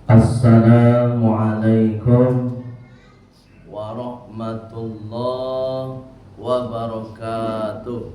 Assalamualaikum warahmatullahi wabarakatuh.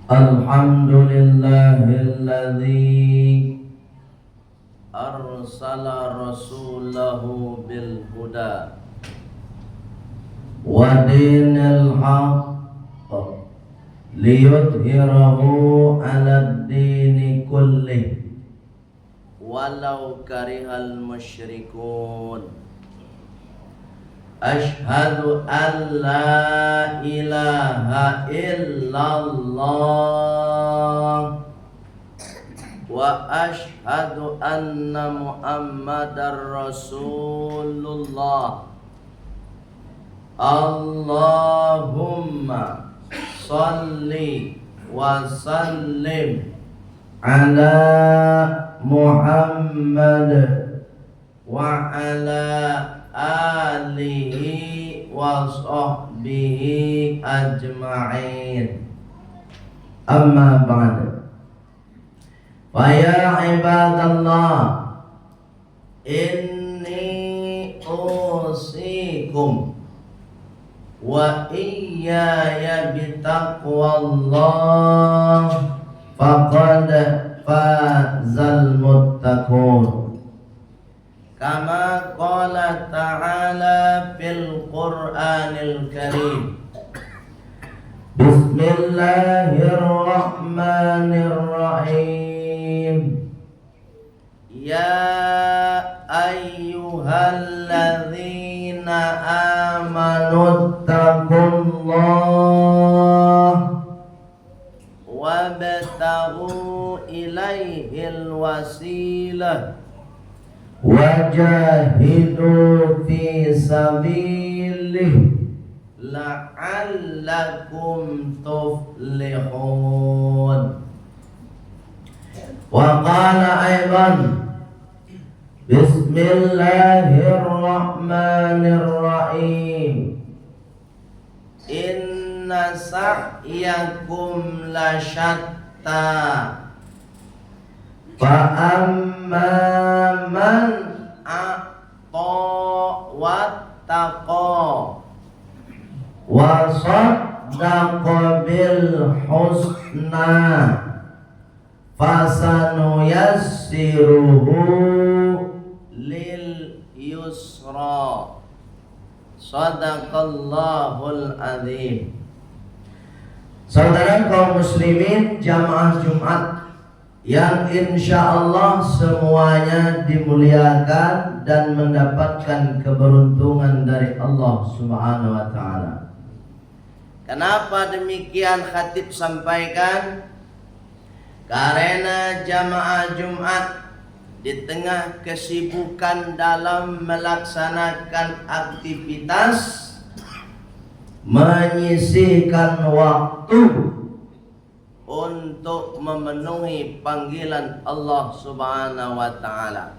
Alhamdulillahilladzi arsala rasulahu bil huda wa dinil haqq liyudhhirahu 'alad dini kullih walau karihal musyrikun. Asyhadu an la ilaha illallah wa ashhadu anna Muhammadar Rasulullah. Allahumma salli wa sallim ala Muhammad wa ala alihi wa sahbihi ajma'in. Amma ba'du. Wa ya ibadallah, inni usikum wa iyaya bitaqwallah faqad fazal muttaqun. Kama qala ta'ala fil Qur'anil Karim. Bismillahirrahmanirrahim. Ya ayyuhalladzina amanu taqullah wabtaghu ilaihil wasilah wajahidu fi sabilihi la'allakum tuflihun. Wa qala aidan bismillahirrahmanirrahim. Inna sa'yakum lasyatta fa amma man a'ta wattaqa wa saddaqa bil husna fasanuyassiruhu lil yusra. Sadaqallahul azim. Saudara kaum muslimin jamaah Jumat yang insya Allah semuanya dimuliakan dan mendapatkan keberuntungan dari Allah Subhanahu wa ta'ala. Kenapa demikian khatib sampaikan? Karena jamaah Jumat di tengah kesibukan dalam melaksanakan aktivitas, menyisihkan waktu untuk memenuhi panggilan Allah Subhanahu wa ta'ala.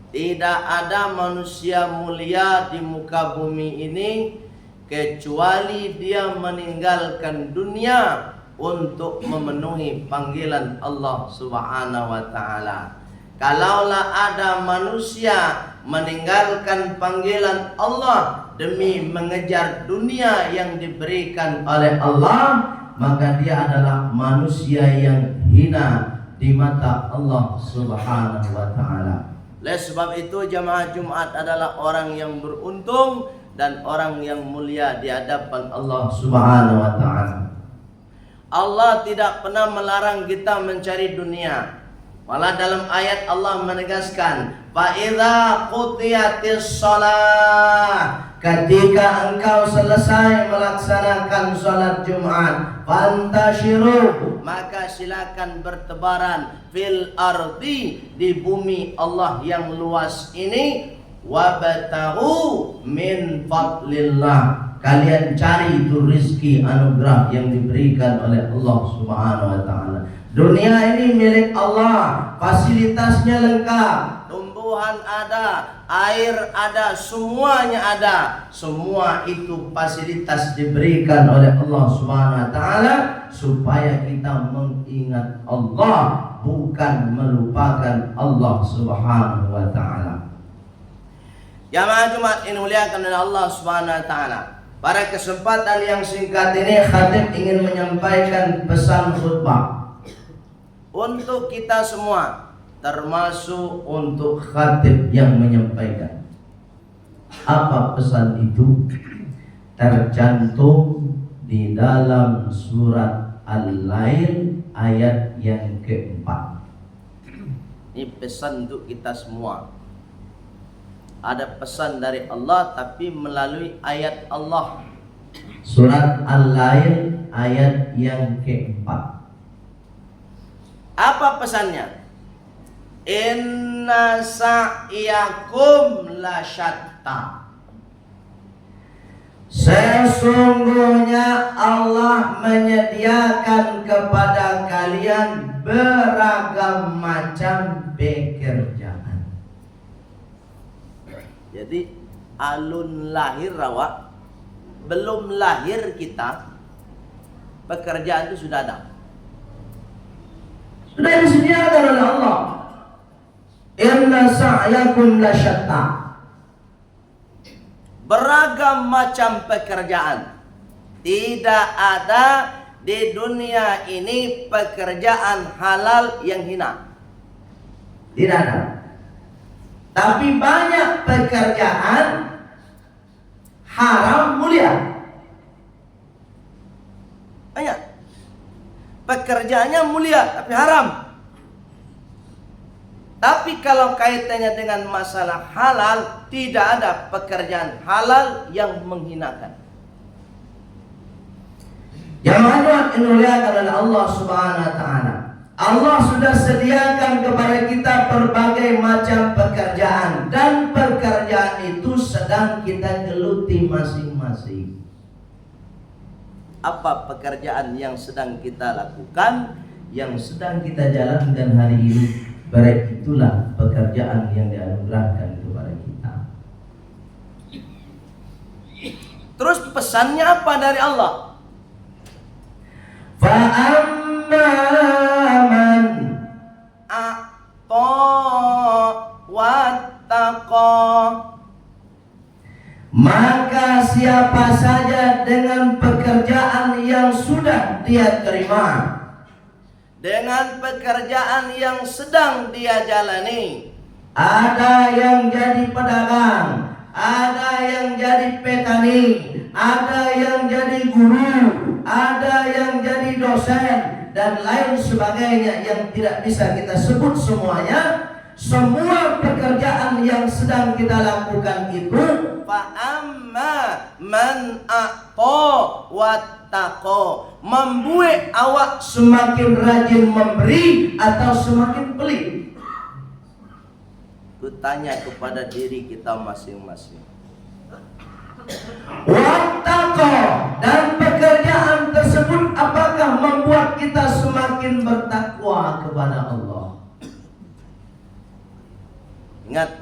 Tidak ada manusia mulia di muka bumi ini kecuali dia meninggalkan dunia untuk memenuhi panggilan Allah Subhanahu wa ta'ala. Kalaulah ada manusia meninggalkan panggilan Allah demi mengejar dunia yang diberikan oleh Allah, maka dia adalah manusia yang hina di mata Allah Subhanahu wa ta'ala. Oleh sebab itu jamaah Jumat adalah orang yang beruntung dan orang yang mulia di hadapan Allah Subhanahu wa ta'ala. Allah tidak pernah melarang kita mencari dunia. Malah dalam ayat Allah menegaskan, fa idza qutiyatis shalah, ketika engkau selesai melaksanakan salat Jumat, fantashiru, maka silakan bertebaran fil ardi, di bumi Allah yang luas ini, wabtaghu min fadlillah, kalian cari itu rizki anugerah yang diberikan oleh Allah Subhanahu wa ta'ala. Dunia ini milik Allah, fasilitasnya lengkap, tumbuhan ada, air ada, semuanya ada. Semua itu fasilitas diberikan oleh Allah Subhanahu wa ta'ala supaya kita mengingat Allah, bukan melupakan Allah Subhanahu wa ta'ala. Jamaah Jumat ini muliakan oleh Allah Subhanahu wa ta'ala. Pada kesempatan yang singkat ini, khatib ingin menyampaikan pesan khutbah untuk kita semua, termasuk untuk khatib yang menyampaikan. Apa pesan itu? Tercantum di dalam surat Al-Lail ayat yang keempat. Ini pesan untuk kita semua. Ada pesan dari Allah tapi melalui ayat Allah. Surat Al-Lail ayat yang keempat. Apa pesannya? Inna sa'yakum lasyatta. Sesungguhnya Allah menyediakan kepada kalian beragam macam pekerjaan. Jadi alun lahir rawa, belum lahir kita, pekerjaan itu sudah ada. Sudah disediakan oleh Allah. Inna sa'yakum lasyatta. Beragam macam pekerjaan. Tidak ada di dunia ini pekerjaan halal yang hina. Tidak ada. Tapi banyak pekerjaan haram mulia. Banyak. Pekerjaannya mulia tapi haram. Tapi kalau kaitannya dengan masalah halal, tidak ada pekerjaan halal yang menghinakan. Jamaah yang dimuliakan oleh Allah Subhanahu wa taala. Allah sudah sediakan kepada kita berbagai macam pekerjaan, dan pekerjaan itu sedang kita geluti masing-masing. Apa pekerjaan yang sedang kita lakukan, yang sedang kita jalankan hari ini? Baik, itulah pekerjaan yang dianugerahkan kepada kita. Terus pesannya apa dari Allah? Fa'amma man a'ta wattaqa. Maka siapa saja dengan pekerjaan yang sudah dia terima, dengan pekerjaan yang sedang dia jalani, ada yang jadi pedagang, ada yang jadi petani, ada yang jadi guru, ada yang jadi dosen, dan lain sebagainya yang tidak bisa kita sebut semuanya. Semua pekerjaan yang sedang kita lakukan itu fa'amma man a'ta wattaqa, membuat awak semakin rajin memberi atau semakin pelit. Kutanya kepada diri kita masing-masing. Wattaqa, dan pekerjaan tersebut apakah membuat kita semakin bertakwa kepada Allah? Ingat,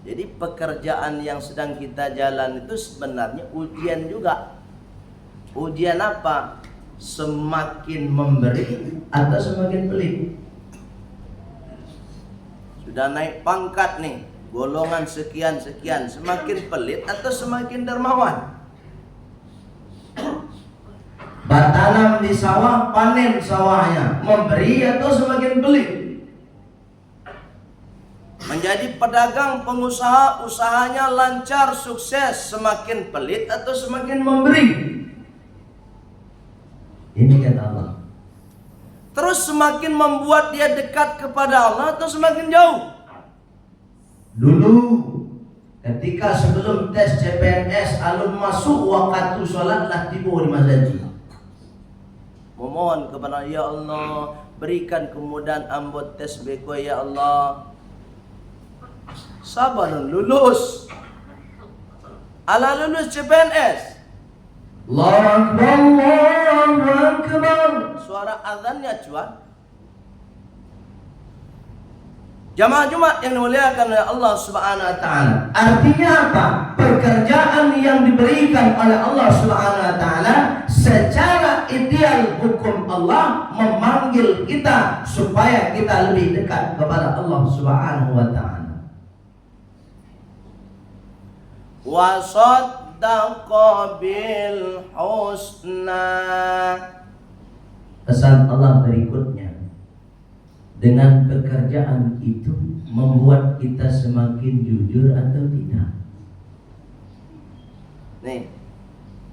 jadi pekerjaan yang sedang kita jalan itu sebenarnya ujian juga. Ujian apa? Semakin memberi atau semakin pelit? Sudah naik pangkat nih, golongan sekian-sekian, semakin pelit atau semakin dermawan? Bertanam di sawah, panen sawahnya, memberi atau semakin pelit? Menjadi pedagang, pengusaha, usahanya lancar, sukses, semakin pelit atau semakin memberi? Ini kata Allah. Terus semakin membuat dia dekat kepada Allah atau semakin jauh? Dulu ketika sebelum tes CPNS, alun masuk waktu sholatlah tiba di masjid. Memohon kepada ya Allah, berikan kemudahan ambot tes beko ya Allah. Sabar lulus. Ala lulus CPNS. Allahu Akbar, Allahu Akbar. Suara azannya cuan. Jamaah Jumat yang dimuliakan oleh Allah Subhanahu wa taala. Artinya apa? Pekerjaan yang diberikan oleh Allah Subhanahu wa taala secara ideal hukum Allah memanggil kita supaya kita lebih dekat kepada Allah Subhanahu wa taala. Wa saddaqa bil husna. Pesan Allah berikutnya, dengan pekerjaan itu membuat kita semakin jujur atau tidak? Nih,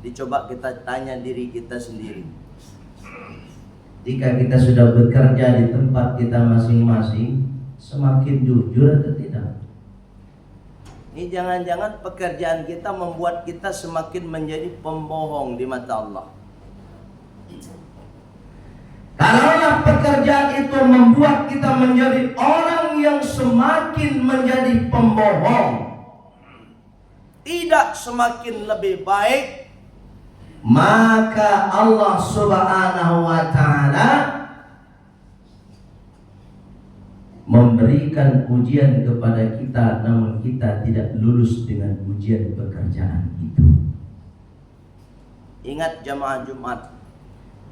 dicoba kita tanya diri kita sendiri. Jika kita sudah bekerja di tempat kita masing-masing, semakin jujur atau tidak? Ini jangan-jangan pekerjaan kita membuat kita semakin menjadi pembohong di mata Allah. Kalaulah pekerjaan pekerjaan itu membuat kita menjadi orang yang semakin menjadi pembohong, tidak semakin lebih baik, maka Allah Subhanahu wa ta'ala memberikan ujian kepada kita, namun kita tidak lulus dengan ujian pekerjaan itu. Ingat jamaah Jumat,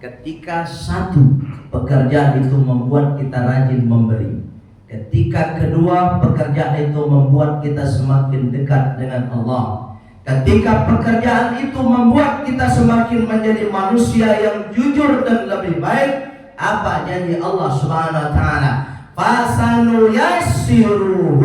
ketika satu pekerjaan itu membuat kita rajin memberi, ketika kedua pekerjaan itu membuat kita semakin dekat dengan Allah, ketika pekerjaan itu membuat kita semakin menjadi manusia yang jujur dan lebih baik, apa janji Allah Subhanahu wa ta'ala? Fasanuyassiruhu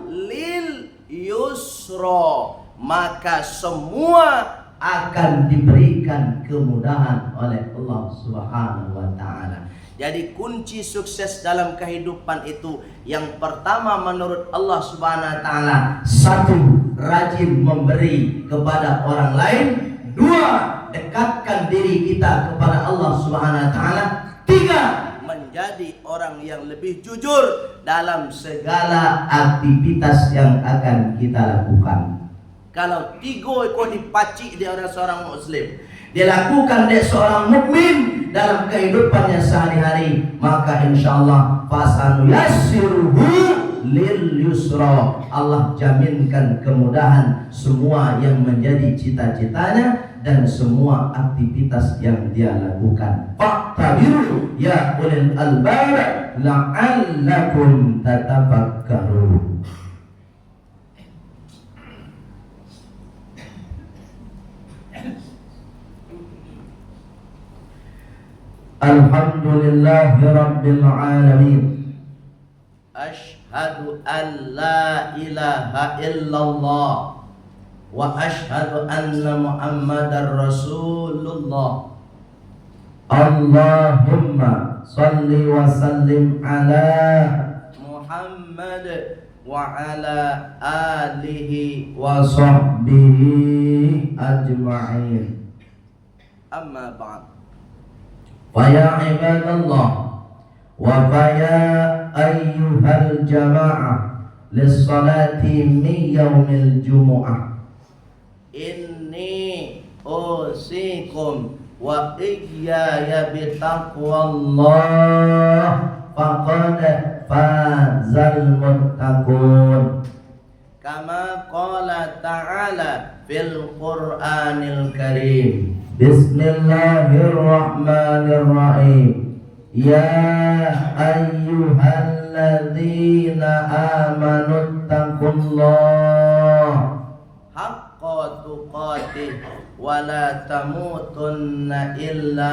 lil yusra, maka semua akan diberikan kemudahan oleh Allah Subhanahu wa ta'ala. Jadi kunci sukses dalam kehidupan itu, yang pertama menurut Allah Subhanahu wa ta'ala, satu, rajin memberi kepada orang lain. Dua, dekatkan diri kita kepada Allah Subhanahu wa ta'ala. Tiga, menjadi orang yang lebih jujur dalam segala aktivitas yang akan kita lakukan. Kalau tiga itu dipacik dia orang seorang muslim, dilakukan dia seorang mukmin dalam kehidupannya sehari-hari, maka insyaallah fasanuyassiruhu lil yusra, Allah jaminkan kemudahan semua yang menjadi cita-citanya dan semua aktivitas yang dia lakukan. Fa'tabiru ya ulil albab la'allakum tatafakkarun. Alhamdulillahi Rabbil Alamin. Ashhadu an la ilaha illallah wa ashhadu anna Muhammadar Rasulullah. Allahumma salli wa sallim ala Muhammad wa ala alihi wa sahbihi ajma'in. Amma ba'd. Faya ibadallah wa faya ayyuhal jama'ah lissalati min yaumil jumu'ah. Inni usikum wa iyaya bitaqwallah faqad fazal muttaqun. Kama qala ta'ala fil Qur'anil Karim. Bismillahirrahmanirrahim. Ya ayyuhalladzina amanu taqullaha haqqa tuqatih wa la tamutunna illa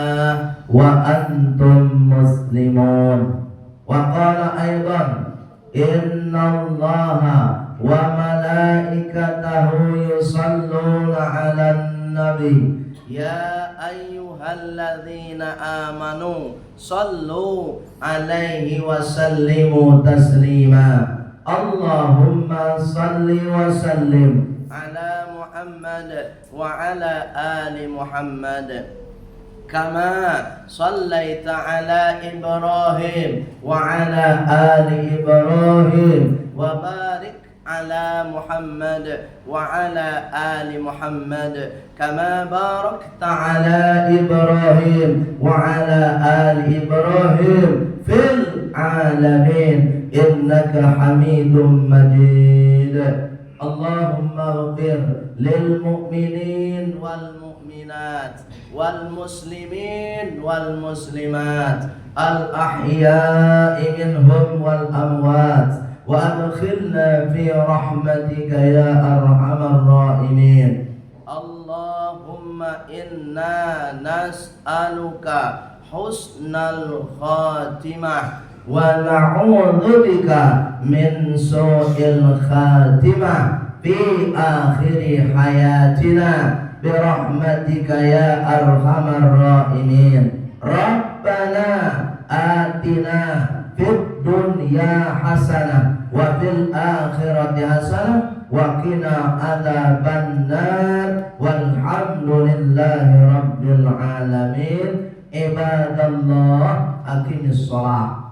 wa antum muslimun. Wa qala aidan innallaha wa malaikatahu yusalluna 'alan nabi ya ayyuhalladzina amanu sallu alaihi wa sallimu taslima. Allahumma salli wa sallim ala Muhammad wa ala ali Muhammad kama sallaita ala Ibrahim wa ala ali Ibrahim wa barik ala Muhammad wa ala ali Muhammad kama barakta ala Ibrahim wa ala ali Ibrahim fil alamin innaka Hamidum Majid. Allahumma ighfir lil mu'minin wal mu'minat wal muslimin wal muslimat al ahya'i minhum wal amwat wa adkhilna fi rahmatika ya arhamar rahimin. Allahumma inna nas'aluka husnal khatimah wa na'udzubika min su'il khatimah fi akhiri hayatina bi rahmatika ya arhamar rahimin. Rabbana atina fid dunya hasanah wa fil akhirati hasanah wa qina adzaban nar walhamdulillahi rabbil alamin. ibadallah aqimis shalah.